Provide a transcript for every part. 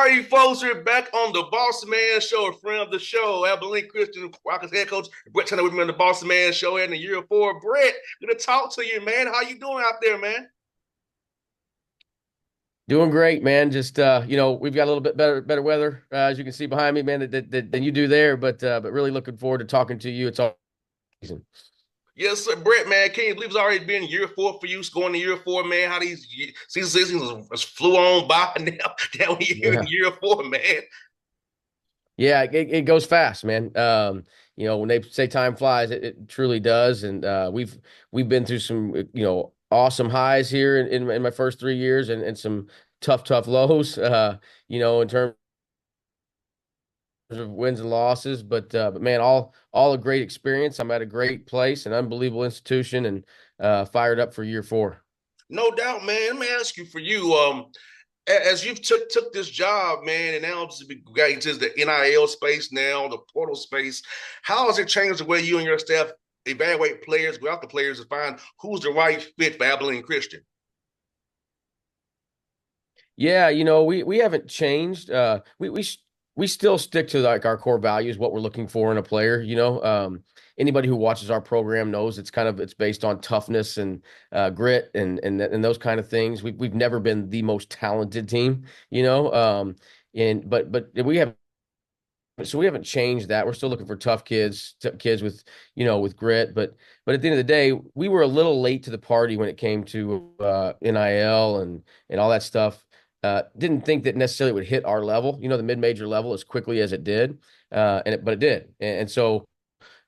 All right, folks, we're back on the Bossman Show. A friend of the show, Abilene Christian Wildcats head coach Brette with me on the Bossman Show in the year four. Brett, gonna talk to you, man. How you doing out there, man? Doing great, man. Just we've got a little bit better weather, as you can see behind me, man, than you do there. But really looking forward to talking to you. It's all season. Yes, sir, Brett, man. Can you believe it's already been year four for you? Going to year four, man. How these seasons flew on by now. Down here in Yeah, year four, man. yeah, it goes fast, man. When they say time flies, it truly does. And we've been through some awesome highs here in my first 3 years, and some tough lows. In terms of wins and losses, but man, all a great experience. I'm at a great place, an unbelievable institution, and fired up for year four. No doubt, man. Let me ask you for you. As you've took this job, man, and now it's got into the NIL space now, the portal space. How has it changed the way you and your staff evaluate players, go out the players to find who's the right fit for Abilene Christian? Yeah, we haven't changed. We still stick to like our core values, what we're looking for in a player. Anybody who watches our program knows it's based on toughness and grit and those kind of things. We've never been the most talented team, and but we haven't changed that. We're still looking for tough kids, kids with grit. But at the end of the day, we were a little late to the party when it came to NIL and all that stuff. Didn't think that necessarily would hit our level, the mid-major level, as quickly as it did, but it did. And so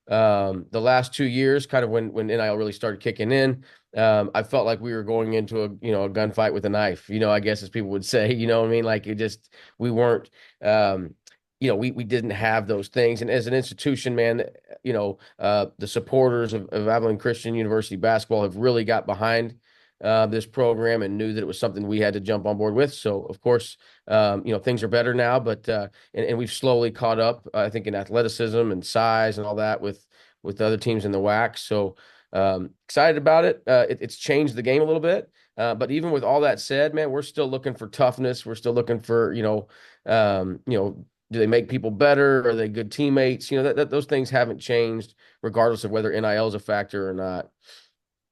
the last 2 years, kind of when NIL really started kicking in, I felt like we were going into a gunfight with a knife, I guess, as people would say. You know what I mean? Like, we weren't. We didn't have those things. And as an institution, man, the supporters of Abilene Christian University basketball have really got behind this program and knew that it was something we had to jump on board with. So, of course, things are better now, but and we've slowly caught up, I think, in athleticism and size and all that with the other teams in the WAC. So, excited about it. It's changed the game a little bit. But even with all that said, man, we're still looking for toughness. We're still looking for, do they make people better? Are they good teammates? Those things haven't changed regardless of whether NIL is a factor or not.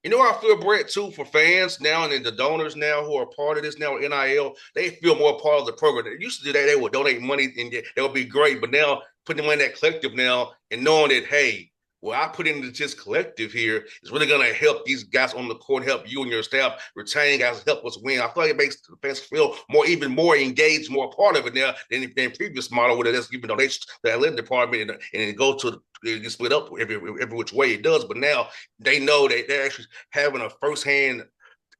You know, I feel Brett too for fans now and then the donors now who are part of this now with NIL. They feel more part of the program. They used to do that; they would donate money and that would be great. But now putting them in that collective now and knowing that, hey, well, I put into this collective here is really going to help these guys on the court, help you and your staff retain guys, help us win. I feel like it makes the fans feel even more engaged, more part of it now than previous model where that's even though the athletic department and it goes to it split up every which way it does. But now they know that they're actually having a firsthand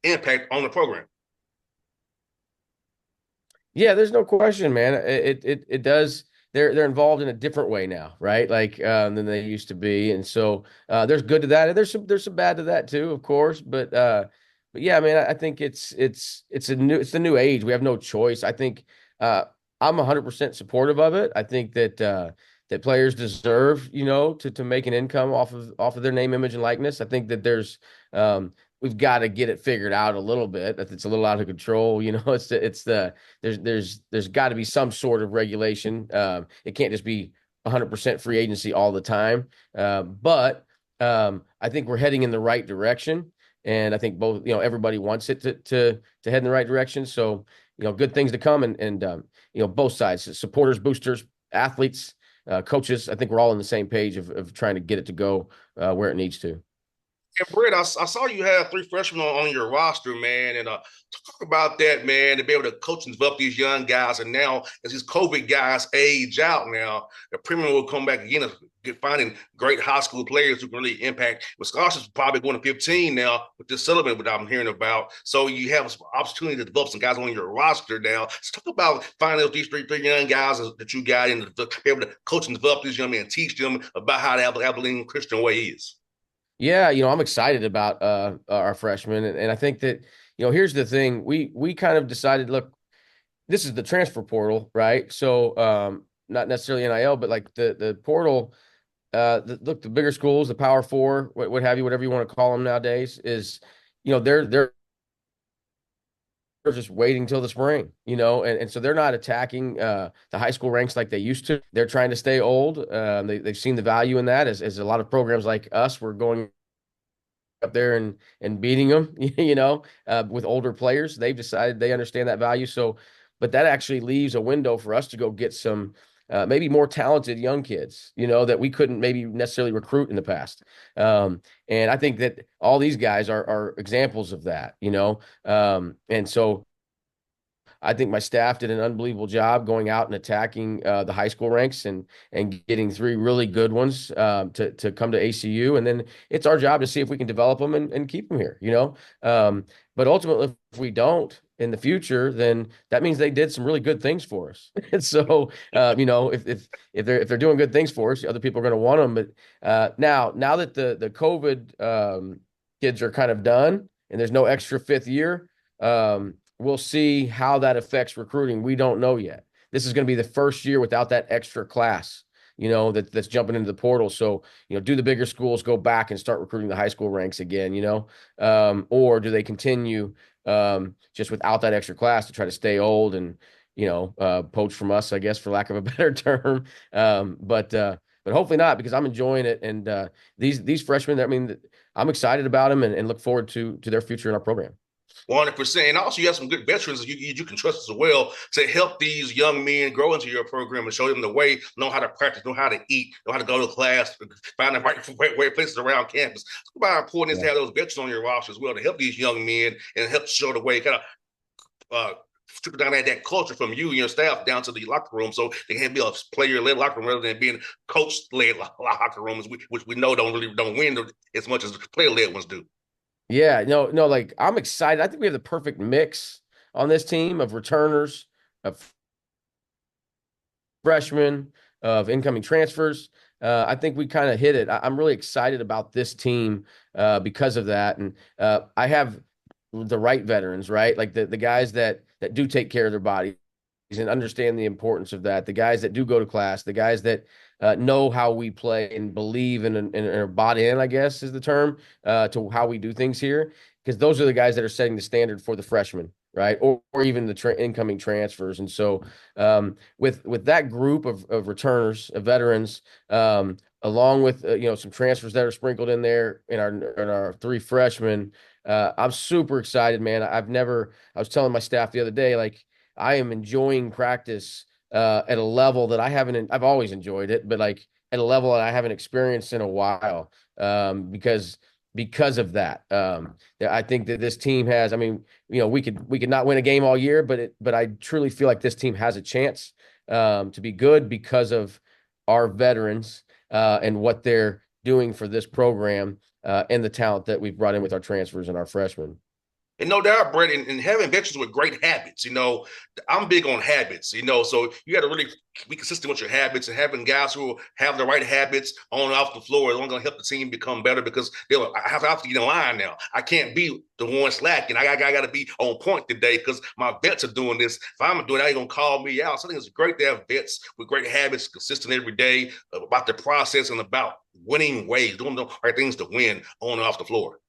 impact on the program. Yeah, there's no question, man. It does. They're involved in a different way now, right? Like than they used to be, and so there's good to that, and there's some bad to that too, of course. But yeah, I mean, I think it's the new age. We have no choice. I think I'm 100% supportive of it. I think that players deserve, to make an income off of their name, image, and likeness. I think that we've got to get it figured out a little bit. That it's a little out of control. There's got to be some sort of regulation. It can't just be 100% free agency all the time. But I think we're heading in the right direction, and I think both everybody wants it to head in the right direction. So good things to come, and both sides, supporters, boosters, athletes, coaches. I think we're all on the same page of trying to get it to go where it needs to. And Brett, I saw you have three freshmen on your roster, man, and talk about that, man, to be able to coach and develop these young guys. And now, as these COVID guys age out, now the premium will come back again, finding great high school players who can really impact. Wisconsin's probably going to 15 now with this settlement that I'm hearing about. So you have an opportunity to develop some guys on your roster now. Let's talk about finding these three young guys that you got in to be able to coach and develop these young men and teach them about how the Abilene Christian way is. Yeah, I'm excited about our freshmen, and I think that here's the thing: we kind of decided, look, this is the transfer portal, right? So not necessarily NIL, but like the portal. Look, the bigger schools, the Power Four, what have you, whatever you want to call them nowadays, is they're just waiting till the spring, and so they're not attacking the high school ranks like they used to. They're trying to stay old. They've seen the value in that as a lot of programs like us were going up there and beating them, with older players. They've decided they understand that value. So, but that actually leaves a window for us to go get some maybe more talented young kids, that we couldn't maybe necessarily recruit in the past. And I think that all these guys are examples of that, and so I think my staff did an unbelievable job going out and attacking the high school ranks and getting three really good ones to come to ACU, and then it's our job to see if we can develop them and keep them here. But ultimately, if we don't in the future, then that means they did some really good things for us. And so, if they're doing good things for us, other people are going to want them. But now that the COVID kids are kind of done and there's no extra fifth year. We'll see how that affects recruiting. We don't know yet. This is going to be the first year without that extra class, that's jumping into the portal. So, do the bigger schools go back and start recruiting the high school ranks again, or do they continue just without that extra class to try to stay old and, poach from us, I guess, for lack of a better term. But hopefully not, because I'm enjoying it. And these freshmen, I mean, I'm excited about them and look forward to their future in our program. 100%. And also, you have some good veterans you can trust as well to help these young men grow into your program and show them the way, know how to practice, know how to eat, know how to go to class, find the right places around campus. It's about important is to have those veterans on your roster as well to help these young men and help show the way, kind of trickle down that culture from you and your staff down to the locker room, so they can be a player-led locker room rather than being coach-led locker rooms, which we know don't win as much as player-led ones do. Yeah, no, like I'm excited. I think we have the perfect mix on this team of returners, of freshmen, of incoming transfers. I think we kind of hit it. I'm really excited about this team because of that. And I have the right veterans, right? Like the guys that do take care of their bodies and understand the importance of that. The guys that do go to class, the guys that know how we play and believe and bought in, I guess is the term, to how we do things here. Because those are the guys that are setting the standard for the freshmen, right? Or even the incoming transfers. And so with that group of returners, of veterans, along with some transfers that are sprinkled in there in our three freshmen, I'm super excited, man. I was telling my staff the other day, like, I am enjoying practice at a level that I've always enjoyed it, but like at a level that I haven't experienced in a while, because of that. I think that this team has, I mean, we could not win a game all year, but I truly feel like this team has a chance to be good because of our veterans and what they're doing for this program and the talent that we've brought in with our transfers and our freshmen. And no doubt, Brett, and having veterans with great habits, I'm big on habits, so you got to really be consistent with your habits, and having guys who have the right habits on and off the floor is only going to help the team become better, because I have to get in line now. I can't be the one slacking. I got to be on point today because my vets are doing this. If I'm doing it, they're going to call me out. So I think it's great to have vets with great habits, consistent every day, about the process and about winning ways, doing the right things to win on and off the floor.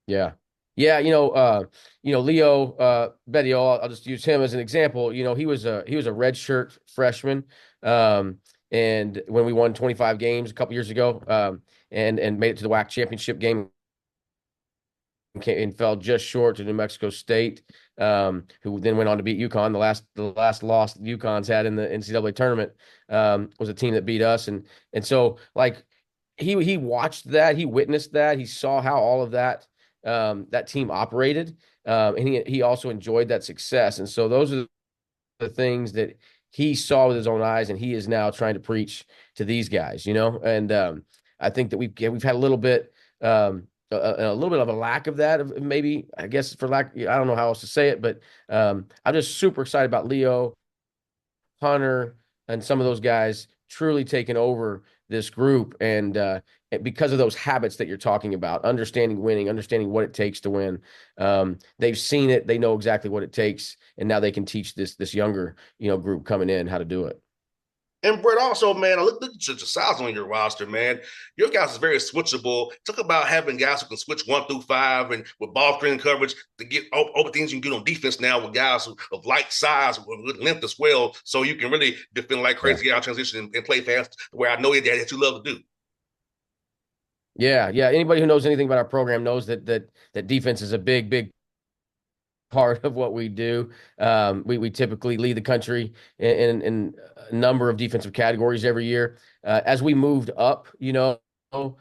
Yeah. Yeah, Leo Bedio, I'll just use him as an example. He was a redshirt freshman. And when we won 25 games a couple years ago, and made it to the WAC championship game and fell just short to New Mexico State, who then went on to beat UConn. The last loss UConn's had in the NCAA tournament was a team that beat us. And so like he watched that, he witnessed that, he saw how all of that that team operated, and he also enjoyed that success. And so those are the things that he saw with his own eyes, and he is now trying to preach to these guys. And I think that we've had a little bit of a lack of that, maybe, I guess, for lack, I don't know how else to say it, but I'm just super excited about Leo, Hunter, and some of those guys truly taking over this group, and because of those habits that you're talking about, understanding winning, understanding what it takes to win. They've seen it, they know exactly what it takes, and now they can teach this younger group coming in how to do it. And Brett, also, man, look at the size on your roster, man. Your guys is very switchable. Talk about having guys who can switch 1 through 5 and with ball screen coverage to get over things you can get on defense now with guys of light size, with length as well. So you can really defend like Yeah. crazy out transition and play fast where I know that you love to do. Yeah, yeah. Anybody who knows anything about our program knows that defense is a big part of what we do. We typically lead the country in a number of defensive categories every year. As we moved up, from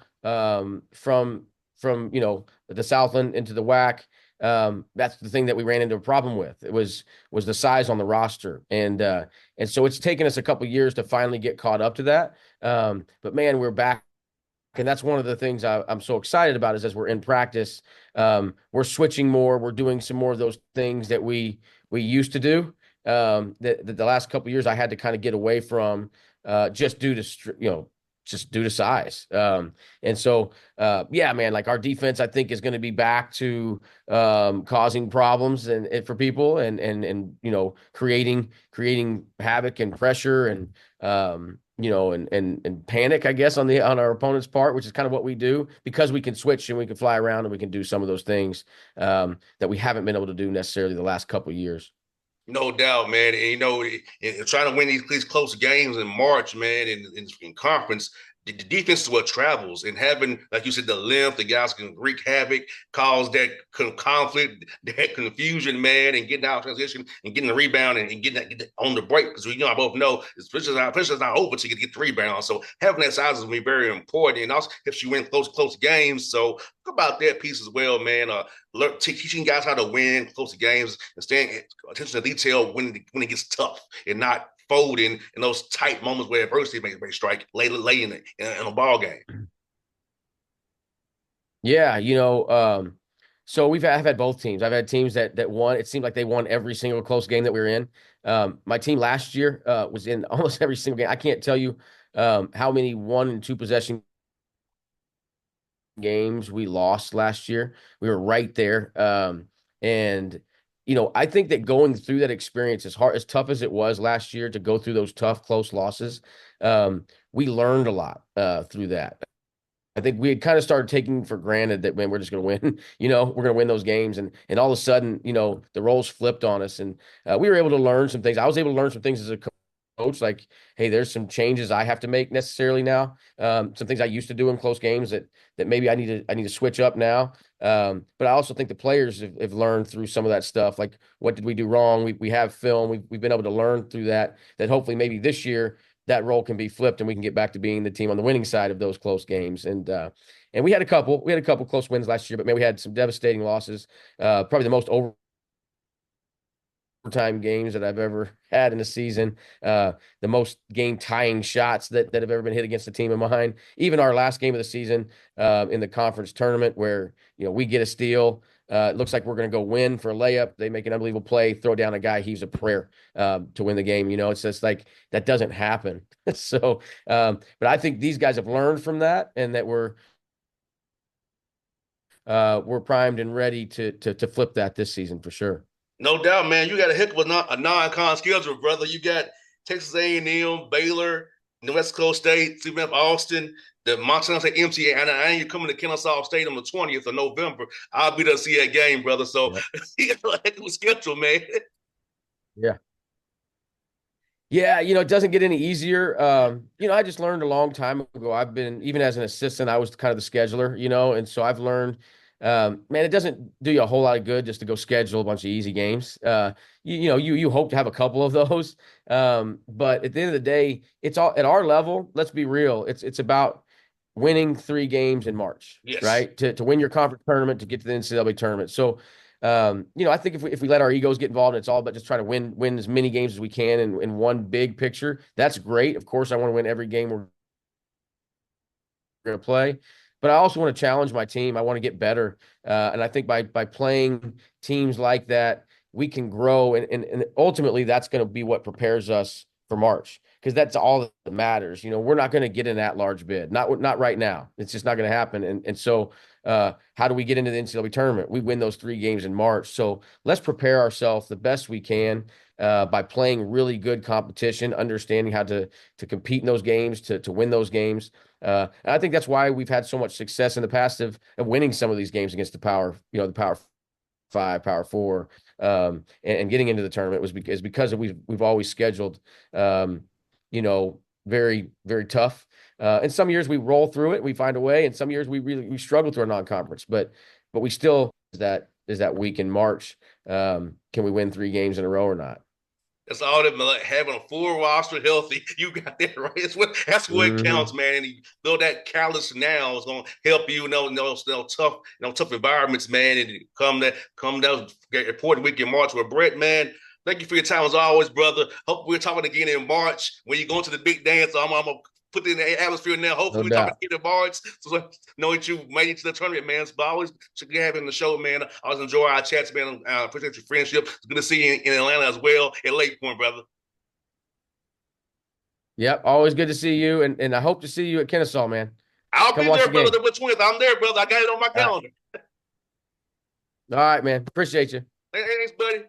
the Southland into the WAC, that's the thing that we ran into a problem with. It was the size on the roster, and so it's taken us a couple years to finally get caught up to that. But man, we're back. And that's one of the things I'm so excited about is as we're in practice, we're switching more. We're doing some more of those things that we used to do. That the last couple of years I had to kind of get away from, just due to just due to size. And so yeah, man, like our defense, I think is going to be back to causing problems and for people and creating havoc and pressure and panic, I guess, on our opponent's part, which is kind of what we do because we can switch and we can fly around and we can do some of those things that we haven't been able to do necessarily the last couple of years. No doubt, man. And trying to win these close games in March, man, in conference, the defense is what travels. And having, like you said, the length, the guys can wreak havoc, cause that conflict, that confusion, man, and getting out of transition and getting the rebound and getting that on the break. Because I both know pressure's not over till you get the rebound. So having that size is going to be very important. And also if you win close games. So talk about that piece as well, man. Teaching guys how to win close games and staying attention to detail when it gets tough and not folding in those tight moments where adversity makes a strike late in a ball game. Yeah, so I've had both teams. I've had teams that won. It seemed like they won every single close game that we were in. My team last year was in almost every single game. I can't tell you how many 1 and 2 possession games we lost last year. We were right there. And I think that going through that experience, as tough as it was last year to go through those tough, close losses, we learned a lot through that. I think we had kind of started taking for granted that, man, we're just going to win, we're going to win those games. And all of a sudden, the roles flipped on us and we were able to learn some things. I was able to learn some things as a coach, like, hey, there's some changes I have to make necessarily now. Some things I used to do in close games that maybe I need to switch up now. But I also think the players have learned through some of that stuff. Like, what did we do wrong? We have film. We've been able to learn through that hopefully maybe this year that role can be flipped and we can get back to being the team on the winning side of those close games. And we had a couple close wins last year, but man, we had some devastating losses. Probably the most overtime games that I've ever had in a season. The most game tying shots that have ever been hit against a team of mine. Even our last game of the season in the conference tournament where, we get a steal. It looks like we're going to go win for a layup. They make an unbelievable play, throw down a guy, heaves a prayer to win the game. It's just like that doesn't happen. So, but I think these guys have learned from that and that we're primed and ready to flip that this season for sure. No doubt, man. You got a heck of a non-con schedule, brother. You got Texas A&M, Baylor, New Mexico State, CBF Austin, the Montana State MCA, and I ain't coming to Kennesaw State on the 20th of November. I'll be there to see that game, brother. So Yep. you got a heck of a schedule, man. Yeah. Yeah, it doesn't get any easier. I just learned a long time ago. I've been, even as an assistant, I was kind of the scheduler, and so I've learned, man, it doesn't do you a whole lot of good just to go schedule a bunch of easy games. You hope to have a couple of those. But at the end of the day, it's all at our level. Let's be real. It's about winning 3 games in March, Yes. right? To win your conference tournament, to get to the NCAA tournament. So, I think if we let our egos get involved, and it's all about just trying to win as many games as we can in one big picture. That's great. Of course, I want to win every game we're going to play, but I also want to challenge my team. I want to get better, and I think by playing teams like that, we can grow, and ultimately that's going to be what prepares us for March because that's all that matters. We're not going to get an at-large bid, not right now. It's just not going to happen. And so, how do we get into the NCAA tournament? We win those 3 games in March. So let's prepare ourselves the best we can by playing really good competition, understanding how to compete in those games, to win those games. And I think that's why we've had so much success in the past of winning some of these games against the Power 5, Power 4, and getting into the tournament is because we've always scheduled, you know, very, very tough. And some years we roll through it, we find a way, and some years we struggle through our non-conference, but we still is that week in March. Can we win 3 games in a row or not? That's all that like, having a full roster healthy. You got that right. That's what it counts, Hmm. man. And you build that callus now is gonna help you, tough environments, man. And come that important week in March with Brett, man. Thank you for your time as always, brother. Hope we're talking again in March when you go to the big dance. I'm gonna put it in the atmosphere now. No Hopefully we're talking doubt. again in March. So know that you made it to the tournament, man. But I always should have in the show, man. I always enjoy our chats, man. Appreciate your friendship. It's good to see you in Atlanta as well at Lake Point, brother. Yep. Always good to see you, and I hope to see you at Kennesaw, man. I'll Come be watch there, the brother. game. The 20th. I'm there, brother. I got it on my All right. calendar. All right, man. Appreciate you. Thanks, buddy.